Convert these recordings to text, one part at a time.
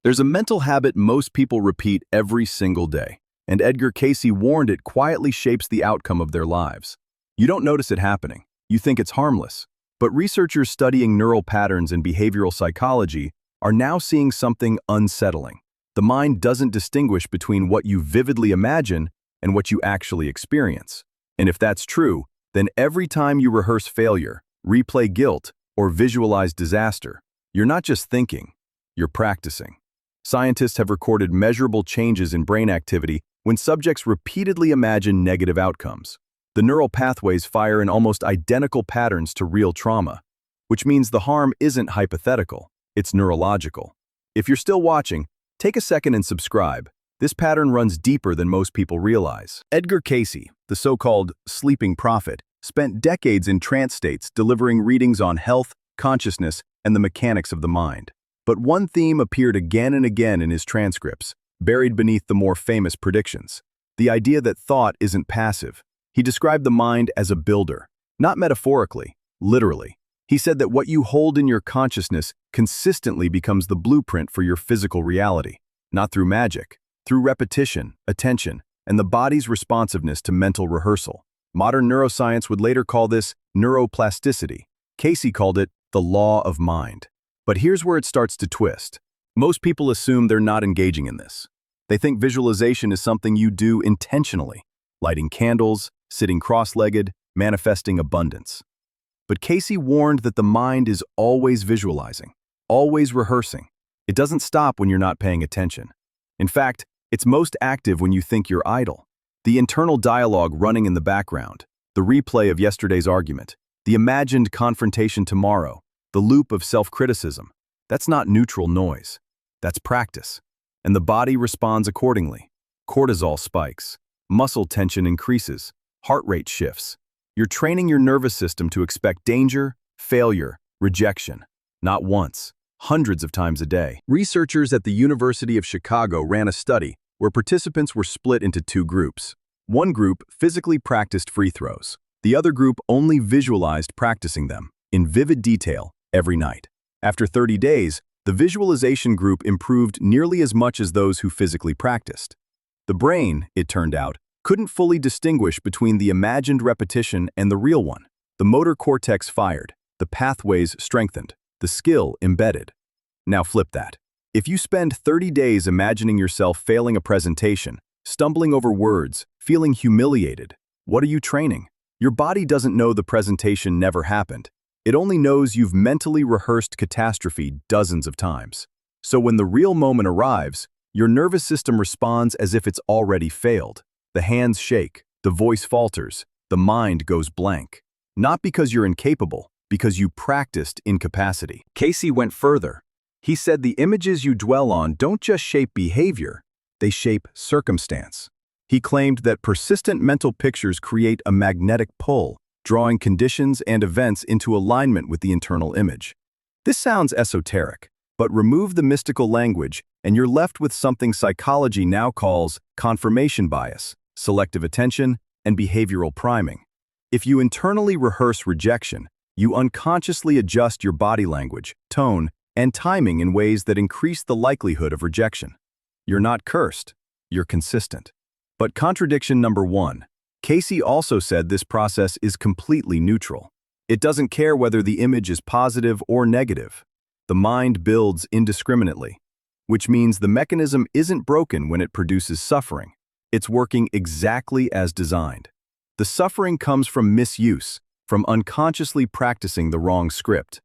There's a mental habit most people repeat every single day, and Edgar Cayce warned it quietly shapes the outcome of their lives. You don't notice it happening. You think it's harmless. But researchers studying neural patterns in behavioral psychology are now seeing something unsettling. The mind doesn't distinguish between what you vividly imagine and what you actually experience. And if that's true, then every time you rehearse failure, replay guilt, or visualize disaster, you're not just thinking, you're practicing. Scientists have recorded measurable changes in brain activity when subjects repeatedly imagine negative outcomes. The neural pathways fire in almost identical patterns to real trauma, which means the harm isn't hypothetical, it's neurological. If you're still watching, take a second and subscribe. This pattern runs deeper than most people realize. Edgar Cayce, the so-called sleeping prophet, spent decades in trance states delivering readings on health, consciousness, and the mechanics of the mind. But one theme appeared again and again in his transcripts, buried beneath the more famous predictions: the idea that thought isn't passive. He described the mind as a builder, not metaphorically, literally. He said that what you hold in your consciousness consistently becomes the blueprint for your physical reality, not through magic, through repetition, attention, and the body's responsiveness to mental rehearsal. Modern neuroscience would later call this neuroplasticity. Cayce called it the law of mind. But here's where it starts to twist. Most people assume they're not engaging in this. They think visualization is something you do intentionally, lighting candles, sitting cross-legged, manifesting abundance. But Cayce warned that the mind is always visualizing, always rehearsing. It doesn't stop when you're not paying attention. In fact, it's most active when you think you're idle. The internal dialogue running in the background, the replay of yesterday's argument, the imagined confrontation tomorrow, the loop of self-criticism, that's not neutral noise. That's practice. And the body responds accordingly. Cortisol spikes, muscle tension increases, heart rate shifts. You're training your nervous system to expect danger, failure, rejection. Not once, hundreds of times a day. Researchers at the University of Chicago ran a study where participants were split into two groups. One group physically practiced free throws. The other group only visualized practicing them, in vivid detail, every night. After 30 days, the visualization group improved nearly as much as those who physically practiced. The brain, it turned out, couldn't fully distinguish between the imagined repetition and the real one. The motor cortex fired, the pathways strengthened, the skill embedded. Now flip that. If you spend 30 days imagining yourself failing a presentation, stumbling over words, feeling humiliated, what are you training? Your body doesn't know the presentation never happened. It only knows you've mentally rehearsed catastrophe dozens of times. So when the real moment arrives, your nervous system responds as if it's already failed. The hands shake, the voice falters, the mind goes blank. Not because you're incapable, because you practiced incapacity. Cayce went further. He said the images you dwell on don't just shape behavior, they shape circumstance. He claimed that persistent mental pictures create a magnetic pull, drawing conditions and events into alignment with the internal image. This sounds esoteric, but remove the mystical language and you're left with something psychology now calls confirmation bias, selective attention, and behavioral priming. If you internally rehearse rejection, you unconsciously adjust your body language, tone, and timing in ways that increase the likelihood of rejection. You're not cursed, you're consistent. But contradiction number one, Cayce also said this process is completely neutral. It doesn't care whether the image is positive or negative. The mind builds indiscriminately, which means the mechanism isn't broken when it produces suffering. It's working exactly as designed. The suffering comes from misuse, from unconsciously practicing the wrong script.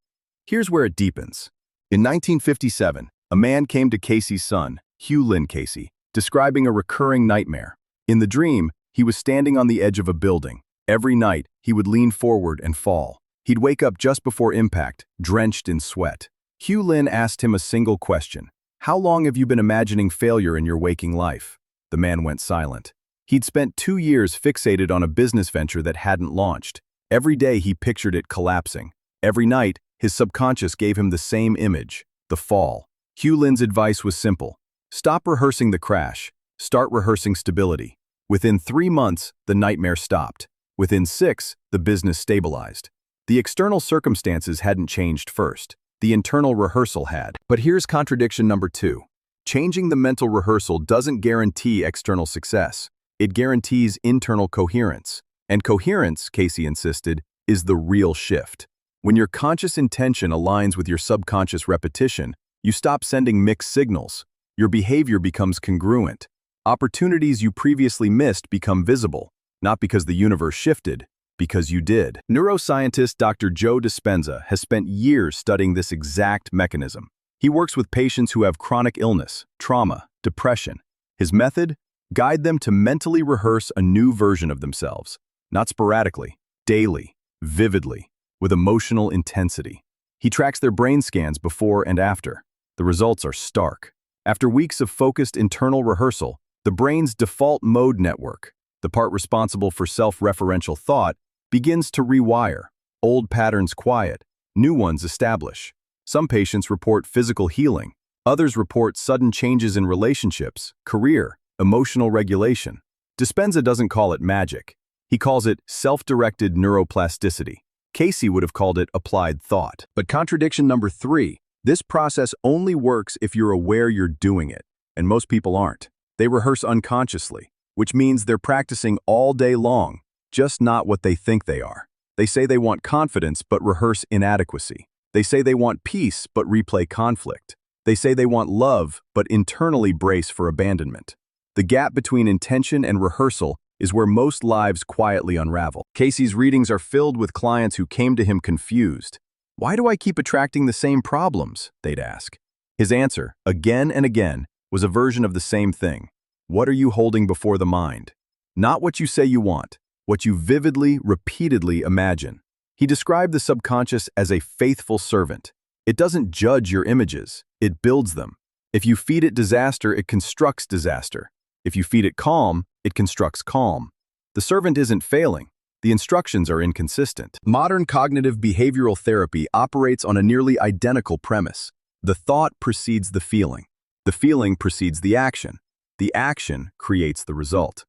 Here's where it deepens. In 1957, a man came to Cayce's son, Hugh Lynn Cayce, describing a recurring nightmare. In the dream, he was standing on the edge of a building. Every night, he would lean forward and fall. He'd wake up just before impact, drenched in sweat. Hugh Lynn asked him a single question. How long have you been imagining failure in your waking life? The man went silent. He'd spent 2 years fixated on a business venture that hadn't launched. Every day he pictured it collapsing. Every night, his subconscious gave him the same image, the fall. Hugh Lynn's advice was simple. Stop rehearsing the crash. Start rehearsing stability. Within 3 months, the nightmare stopped. Within 6, the business stabilized. The external circumstances hadn't changed first. The internal rehearsal had. But here's contradiction number 2. Changing the mental rehearsal doesn't guarantee external success. It guarantees internal coherence. And coherence, Casey insisted, is the real shift. When your conscious intention aligns with your subconscious repetition, you stop sending mixed signals. Your behavior becomes congruent. Opportunities you previously missed become visible, not because the universe shifted, because you did. Neuroscientist Dr. Joe Dispenza has spent years studying this exact mechanism. He works with patients who have chronic illness, trauma, depression. His method? Guide them to mentally rehearse a new version of themselves, not sporadically, daily, vividly, with emotional intensity. He tracks their brain scans before and after. The results are stark. After weeks of focused internal rehearsal, the brain's default mode network, the part responsible for self-referential thought, begins to rewire. Old patterns quiet, new ones establish. Some patients report physical healing. Others report sudden changes in relationships, career, emotional regulation. Dispenza doesn't call it magic. He calls it self-directed neuroplasticity. Casey would have called it applied thought. But contradiction number 3, this process only works if you're aware you're doing it, and most people aren't. They rehearse unconsciously, which means they're practicing all day long, just not what they think they are. They say they want confidence but rehearse inadequacy. They say they want peace but replay conflict. They say they want love but internally brace for abandonment. The gap between intention and rehearsal is where most lives quietly unravel. Casey's readings are filled with clients who came to him confused. "Why do I keep attracting the same problems?" they'd ask. His answer, again and again, was a version of the same thing. What are you holding before the mind? Not what you say you want, what you vividly, repeatedly imagine. He described the subconscious as a faithful servant. It doesn't judge your images, it builds them. If you feed it disaster, it constructs disaster. If you feed it calm, it constructs calm. The servant isn't failing. The instructions are inconsistent. Modern cognitive behavioral therapy operates on a nearly identical premise. The thought precedes the feeling. The feeling precedes the action. The action creates the result.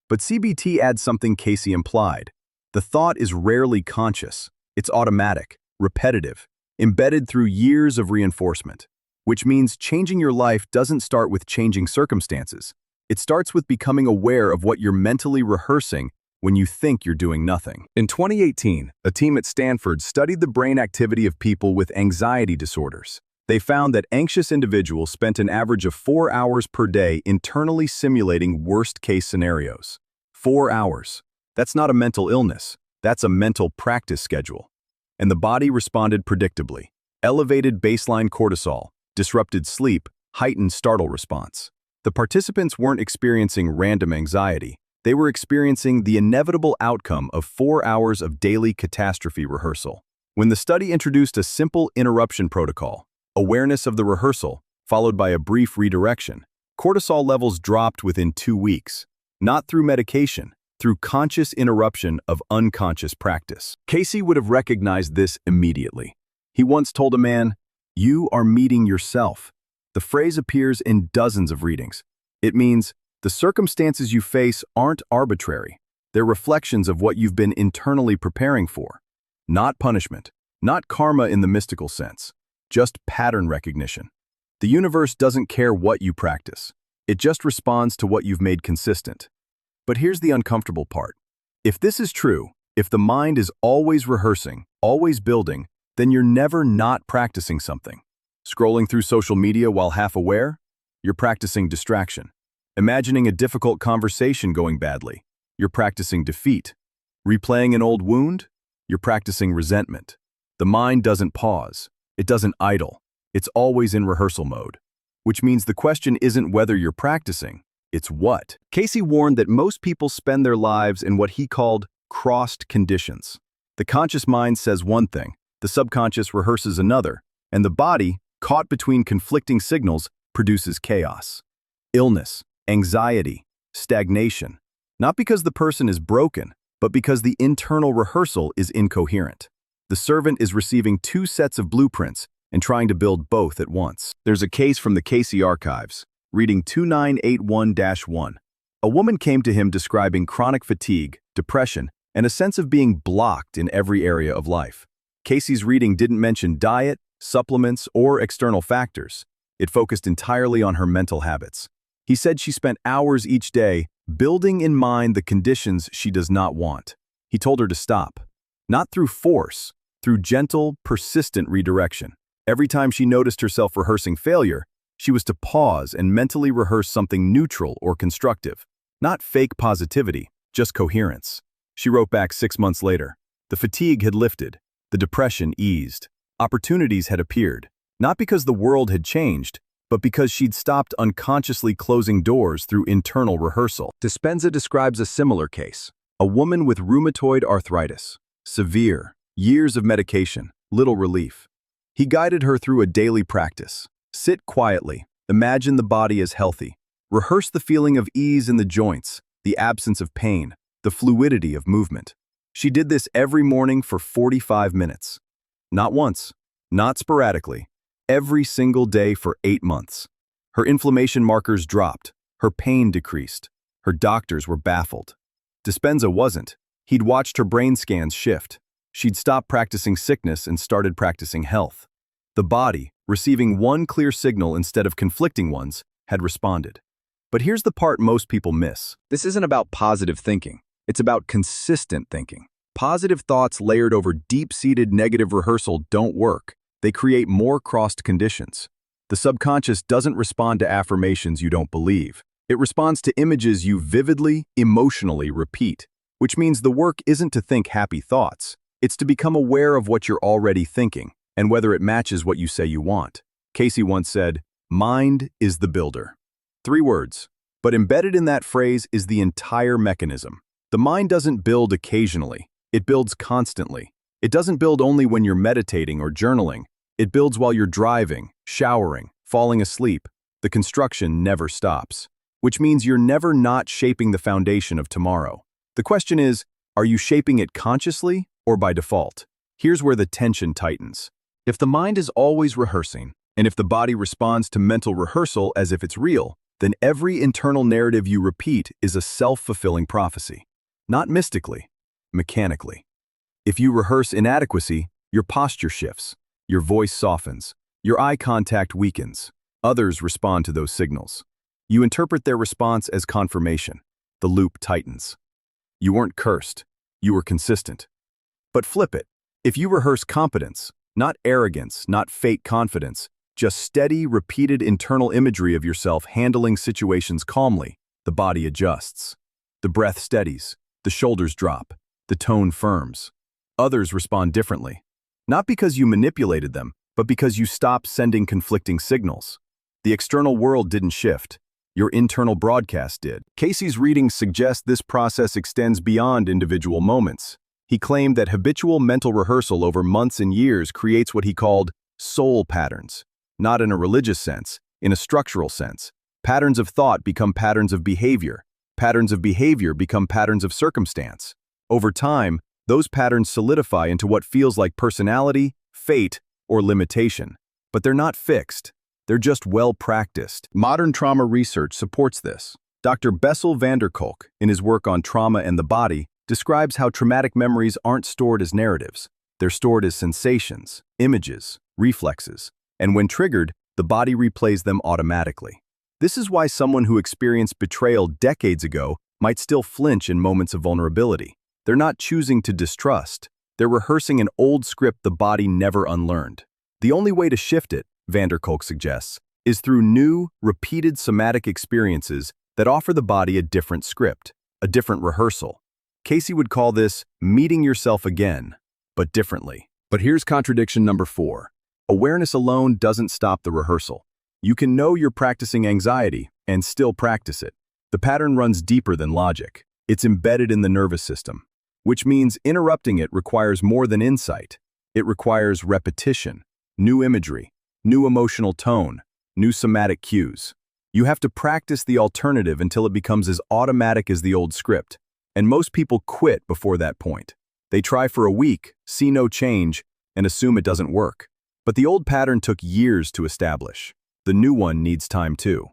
But CBT adds something Casey implied. The thought is rarely conscious. It's automatic, repetitive, embedded through years of reinforcement. Which means changing your life doesn't start with changing circumstances. It starts with becoming aware of what you're mentally rehearsing when you think you're doing nothing. In 2018, a team at Stanford studied the brain activity of people with anxiety disorders. They found that anxious individuals spent an average of 4 hours per day internally simulating worst-case scenarios. 4 hours. That's not a mental illness. That's a mental practice schedule. And the body responded predictably. Elevated baseline cortisol, disrupted sleep, heightened startle response. The participants weren't experiencing random anxiety. They were experiencing the inevitable outcome of 4 hours of daily catastrophe rehearsal. When the study introduced a simple interruption protocol, awareness of the rehearsal, followed by a brief redirection, cortisol levels dropped within 2 weeks. Not through medication, through conscious interruption of unconscious practice. Casey would have recognized this immediately. He once told a man, "You are meeting yourself." The phrase appears in dozens of readings. It means the circumstances you face aren't arbitrary. They're reflections of what you've been internally preparing for. Not punishment, not karma in the mystical sense, just pattern recognition. The universe doesn't care what you practice. It just responds to what you've made consistent. But here's the uncomfortable part. If this is true, if the mind is always rehearsing, always building, then you're never not practicing something. Scrolling through social media while half aware? You're practicing distraction. Imagining a difficult conversation going badly? You're practicing defeat. Replaying an old wound? You're practicing resentment. The mind doesn't pause. It doesn't idle. It's always in rehearsal mode. Which means the question isn't whether you're practicing, it's what. Casey warned that most people spend their lives in what he called crossed conditions. The conscious mind says one thing, the subconscious rehearses another, and the body, caught between conflicting signals, produces chaos. Illness, anxiety, stagnation. Not because the person is broken, but because the internal rehearsal is incoherent. The servant is receiving 2 sets of blueprints and trying to build both at once. There's a case from the Casey archives, reading 2981-1. A woman came to him describing chronic fatigue, depression, and a sense of being blocked in every area of life. Casey's reading didn't mention diet, supplements, or external factors. It focused entirely on her mental habits. He said she spent hours each day building in mind the conditions she does not want. He told her to stop. Not through force, through gentle, persistent redirection. Every time she noticed herself rehearsing failure, she was to pause and mentally rehearse something neutral or constructive. Not fake positivity, just coherence. She wrote back 6 months later. The fatigue had lifted. The depression eased. Opportunities had appeared. Not because the world had changed, but because she'd stopped unconsciously closing doors through internal rehearsal. Dispenza describes a similar case. A woman with rheumatoid arthritis. Severe. Years of medication. Little relief. He guided her through a daily practice. Sit quietly. Imagine the body as healthy. Rehearse the feeling of ease in the joints, the absence of pain, the fluidity of movement. She did this every morning for 45 minutes. Not once, not sporadically, every single day for 8 months. Her inflammation markers dropped, her pain decreased. Her doctors were baffled. Dispenza wasn't. He'd watched her brain scans shift. She'd stopped practicing sickness and started practicing health. The body, receiving one clear signal instead of conflicting ones, had responded. But here's the part most people miss. This isn't about positive thinking. It's about consistent thinking. Positive thoughts layered over deep-seated negative rehearsal don't work. They create more crossed conditions. The subconscious doesn't respond to affirmations you don't believe. It responds to images you vividly, emotionally repeat, which means the work isn't to think happy thoughts. It's to become aware of what you're already thinking and whether it matches what you say you want. Casey once said, "Mind is the builder." 3 words, but embedded in that phrase is the entire mechanism. The mind doesn't build occasionally, it builds constantly. It doesn't build only when you're meditating or journaling. It builds while you're driving, showering, falling asleep. The construction never stops, which means you're never not shaping the foundation of tomorrow. The question is, are you shaping it consciously or by default? Here's where the tension tightens. If the mind is always rehearsing, and if the body responds to mental rehearsal as if it's real, then every internal narrative you repeat is a self-fulfilling prophecy. Not mystically, mechanically. If you rehearse inadequacy, your posture shifts, your voice softens, your eye contact weakens. Others respond to those signals. You interpret their response as confirmation. The loop tightens. You weren't cursed. You were consistent. But flip it. If you rehearse competence, not arrogance, not fake confidence, just steady, repeated internal imagery of yourself handling situations calmly, the body adjusts. The breath steadies. The shoulders drop. The tone firms. Others respond differently. Not because you manipulated them, but because you stopped sending conflicting signals. The external world didn't shift. Your internal broadcast did. Casey's readings suggest this process extends beyond individual moments. He claimed that habitual mental rehearsal over months and years creates what he called soul patterns. Not in a religious sense, in a structural sense. Patterns of thought become patterns of behavior. Patterns of behavior become patterns of circumstance. Over time, those patterns solidify into what feels like personality, fate, or limitation. But they're not fixed. They're just well practiced. Modern trauma research supports this. Dr. Bessel van der Kolk, in his work on trauma and the body, describes how traumatic memories aren't stored as narratives. They're stored as sensations, images, reflexes, and when triggered, the body replays them automatically. This is why someone who experienced betrayal decades ago might still flinch in moments of vulnerability. They're not choosing to distrust. They're rehearsing an old script the body never unlearned. The only way to shift it, van der Kolk suggests, is through new, repeated somatic experiences that offer the body a different script, a different rehearsal. Casey would call this meeting yourself again, but differently. But here's contradiction number 4. Awareness alone doesn't stop the rehearsal. You can know you're practicing anxiety and still practice it. The pattern runs deeper than logic. It's embedded in the nervous system, which means interrupting it requires more than insight. It requires repetition, new imagery, new emotional tone, new somatic cues. You have to practice the alternative until it becomes as automatic as the old script. And most people quit before that point. They try for a week, see no change, and assume it doesn't work. But the old pattern took years to establish. The new one needs time too.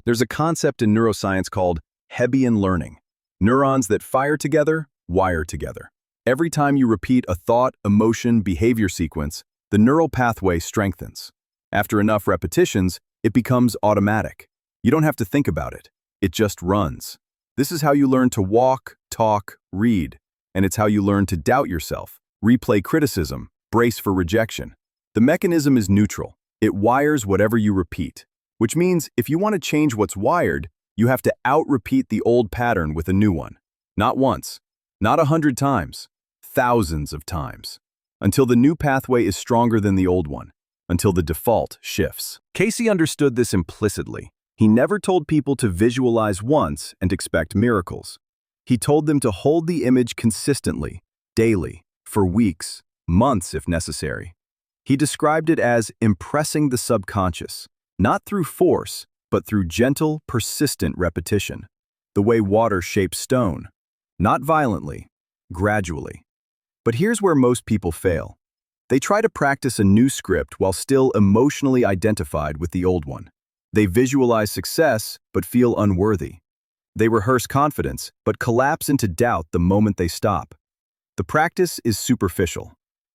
There's a concept in neuroscience called Hebbian learning. Neurons that fire together, wire together. Every time you repeat a thought, emotion, behavior sequence, the neural pathway strengthens. After enough repetitions, It becomes automatic. You don't have to think about it. It just runs. This is how you learn to walk, talk, read. And it's how you learn to doubt yourself, replay criticism, brace for rejection. The mechanism is neutral. It wires whatever you repeat, which means if you want to change what's wired, you have to out-repeat the old pattern with a new one. Not once, not 100 times, thousands of times, until the new pathway is stronger than the old one, until the default shifts. Casey understood this implicitly. He never told people to visualize once and expect miracles. He told them to hold the image consistently, daily, for weeks, months if necessary. He described it as impressing the subconscious, not through force, but through gentle, persistent repetition, the way water shapes stone, not violently, gradually. But here's where most people fail. They try to practice a new script while still emotionally identified with the old one. They visualize success, but feel unworthy. They rehearse confidence, but collapse into doubt the moment they stop. The practice is superficial.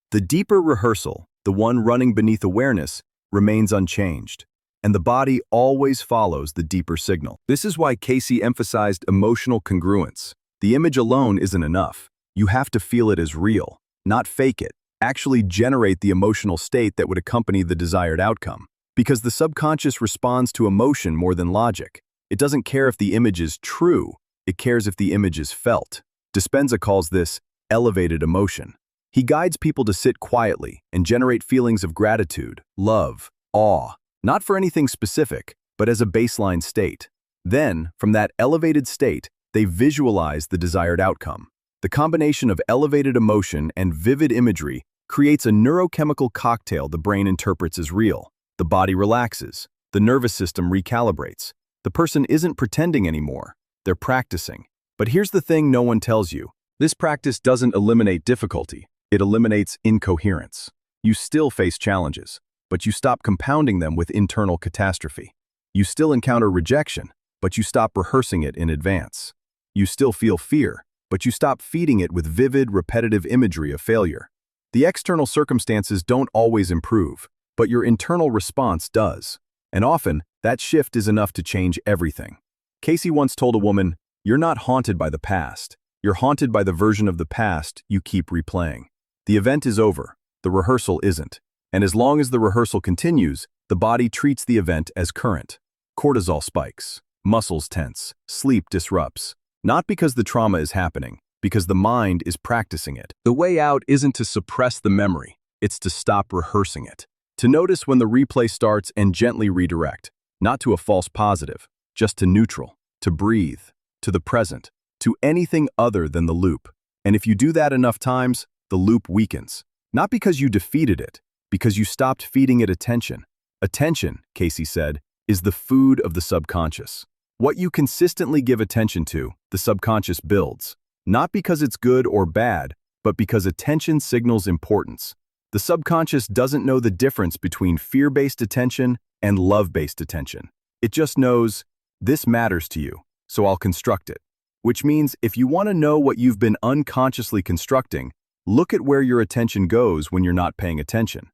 The deeper rehearsal, the one running beneath awareness, remains unchanged, and the body always follows the deeper signal. This is why Casey emphasized emotional congruence. The image alone isn't enough. You have to feel it as real, not fake it. Actually generate the emotional state that would accompany the desired outcome. Because the subconscious responds to emotion more than logic. It doesn't care if the image is true, it cares if the image is felt. Dispenza calls this elevated emotion. He guides people to sit quietly and generate feelings of gratitude, love, awe, not for anything specific, but as a baseline state. Then, from that elevated state, they visualize the desired outcome. The combination of elevated emotion and vivid imagery creates a neurochemical cocktail the brain interprets as real. The body relaxes. The nervous system recalibrates. The person isn't pretending anymore. They're practicing. But here's the thing no one tells you. This practice doesn't eliminate difficulty. It eliminates incoherence. You still face challenges, but you stop compounding them with internal catastrophe. You still encounter rejection, but you stop rehearsing it in advance. You still feel fear, but you stop feeding it with vivid, repetitive imagery of failure. The external circumstances don't always improve, but your internal response does. And often, that shift is enough to change everything. Casey once told a woman, "You're not haunted by the past. You're haunted by the version of the past you keep replaying." The event is over. The rehearsal isn't. And as long as the rehearsal continues, the body treats the event as current. Cortisol spikes. Muscles tense. Sleep disrupts. Not because the trauma is happening, because the mind is practicing it. The way out isn't to suppress the memory, it's to stop rehearsing it. To notice when the replay starts and gently redirect, not to a false positive, just to neutral, to breathe, to the present, to anything other than the loop. And if you do that enough times, the loop weakens. Not because you defeated it, because you stopped feeding it attention. Attention, Casey said, is the food of the subconscious. What you consistently give attention to, the subconscious builds. Not because it's good or bad, but because attention signals importance. The subconscious doesn't know the difference between fear-based attention and love-based attention. It just knows, this matters to you, so I'll construct it. Which means if you want to know what you've been unconsciously constructing, look at where your attention goes when you're not paying attention.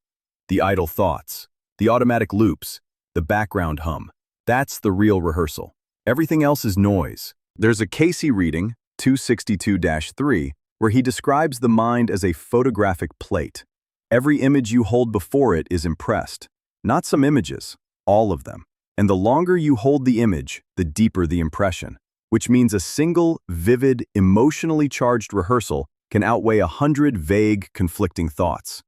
The idle thoughts, the automatic loops, the background hum. That's the real rehearsal. Everything else is noise. There's a Casey reading, 262-3, where he describes the mind as a photographic plate. Every image you hold before it is impressed. Not some images, all of them. And the longer you hold the image, the deeper the impression, which means a single, vivid, emotionally charged rehearsal can outweigh 100 vague, conflicting thoughts.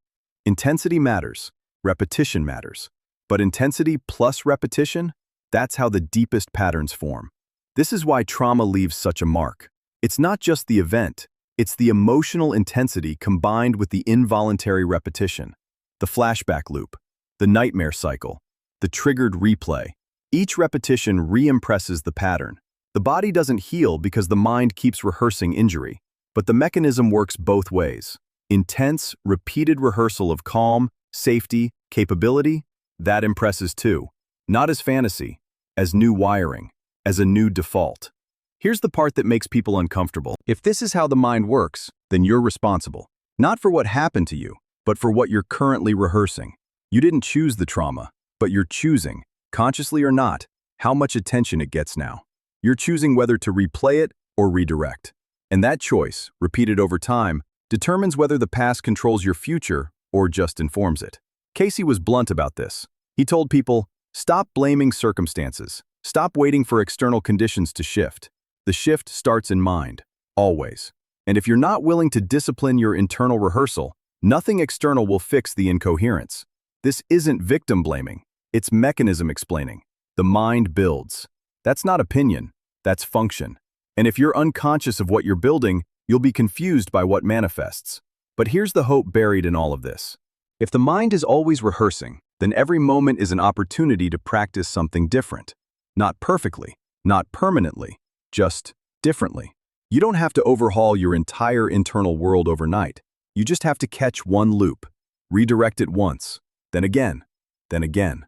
Intensity matters, repetition matters. But intensity plus repetition? That's how the deepest patterns form. This is why trauma leaves such a mark. It's not just the event, it's the emotional intensity combined with the involuntary repetition. The flashback loop, the nightmare cycle, the triggered replay. Each repetition re-impresses the pattern. The body doesn't heal because the mind keeps rehearsing injury, but the mechanism works both ways. Intense, repeated rehearsal of calm, safety, capability, that impresses too. Not as fantasy, as new wiring, as a new default. Here's the part that makes people uncomfortable. If this is how the mind works, then you're responsible. Not for what happened to you, but for what you're currently rehearsing. You didn't choose the trauma, but you're choosing, consciously or not, how much attention it gets now. You're choosing whether to replay it or redirect. And that choice, repeated over time, determines whether the past controls your future or just informs it. Casey was blunt about this. He told people, stop blaming circumstances. Stop waiting for external conditions to shift. The shift starts in mind, always. And if you're not willing to discipline your internal rehearsal, nothing external will fix the incoherence. This isn't victim blaming. It's mechanism explaining. The mind builds. That's not opinion. That's function. And if you're unconscious of what you're building, you'll be confused by what manifests. But here's the hope buried in all of this. If the mind is always rehearsing, then every moment is an opportunity to practice something different. Not perfectly, not permanently, just differently. You don't have to overhaul your entire internal world overnight. You just have to catch one loop, redirect it once, then again, then again.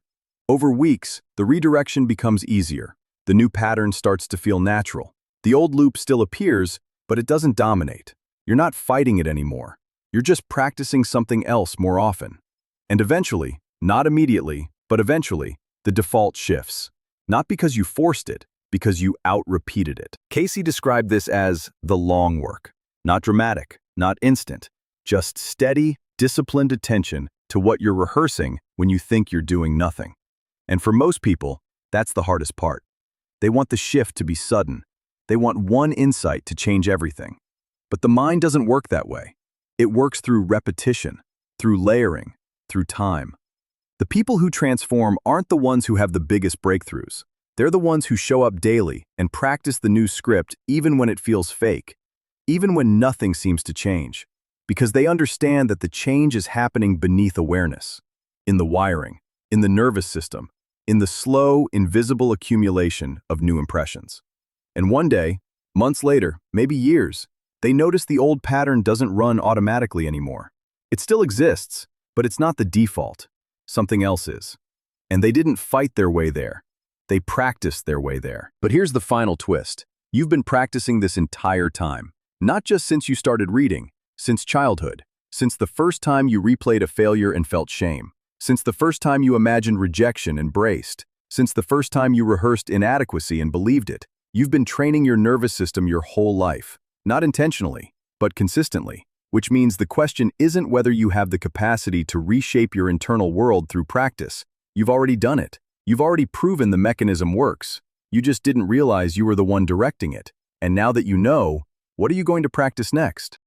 Over weeks, the redirection becomes easier. The new pattern starts to feel natural. The old loop still appears, but it doesn't dominate. You're not fighting it anymore. You're just practicing something else more often. And eventually, not immediately, but eventually, the default shifts. Not because you forced it, because you out-repeated it. Casey described this as the long work. Not dramatic, not instant. Just steady, disciplined attention to what you're rehearsing when you think you're doing nothing. And for most people, that's the hardest part. They want the shift to be sudden. They want one insight to change everything. But the mind doesn't work that way. It works through repetition, through layering, through time. The people who transform aren't the ones who have the biggest breakthroughs. They're the ones who show up daily and practice the new script even when it feels fake, even when nothing seems to change, because they understand that the change is happening beneath awareness, in the wiring, in the nervous system, in the slow, invisible accumulation of new impressions. And one day, months later, maybe years, they notice the old pattern doesn't run automatically anymore. It still exists, but it's not the default. Something else is. And they didn't fight their way there. They practiced their way there. But here's the final twist. You've been practicing this entire time. Not just since you started reading, since childhood, since the first time you replayed a failure and felt shame, since the first time you imagined rejection and braced, since the first time you rehearsed inadequacy and believed it. You've been training your nervous system your whole life. Not intentionally, but consistently. Which means the question isn't whether you have the capacity to reshape your internal world through practice. You've already done it. You've already proven the mechanism works. You just didn't realize you were the one directing it. And now that you know, what are you going to practice next?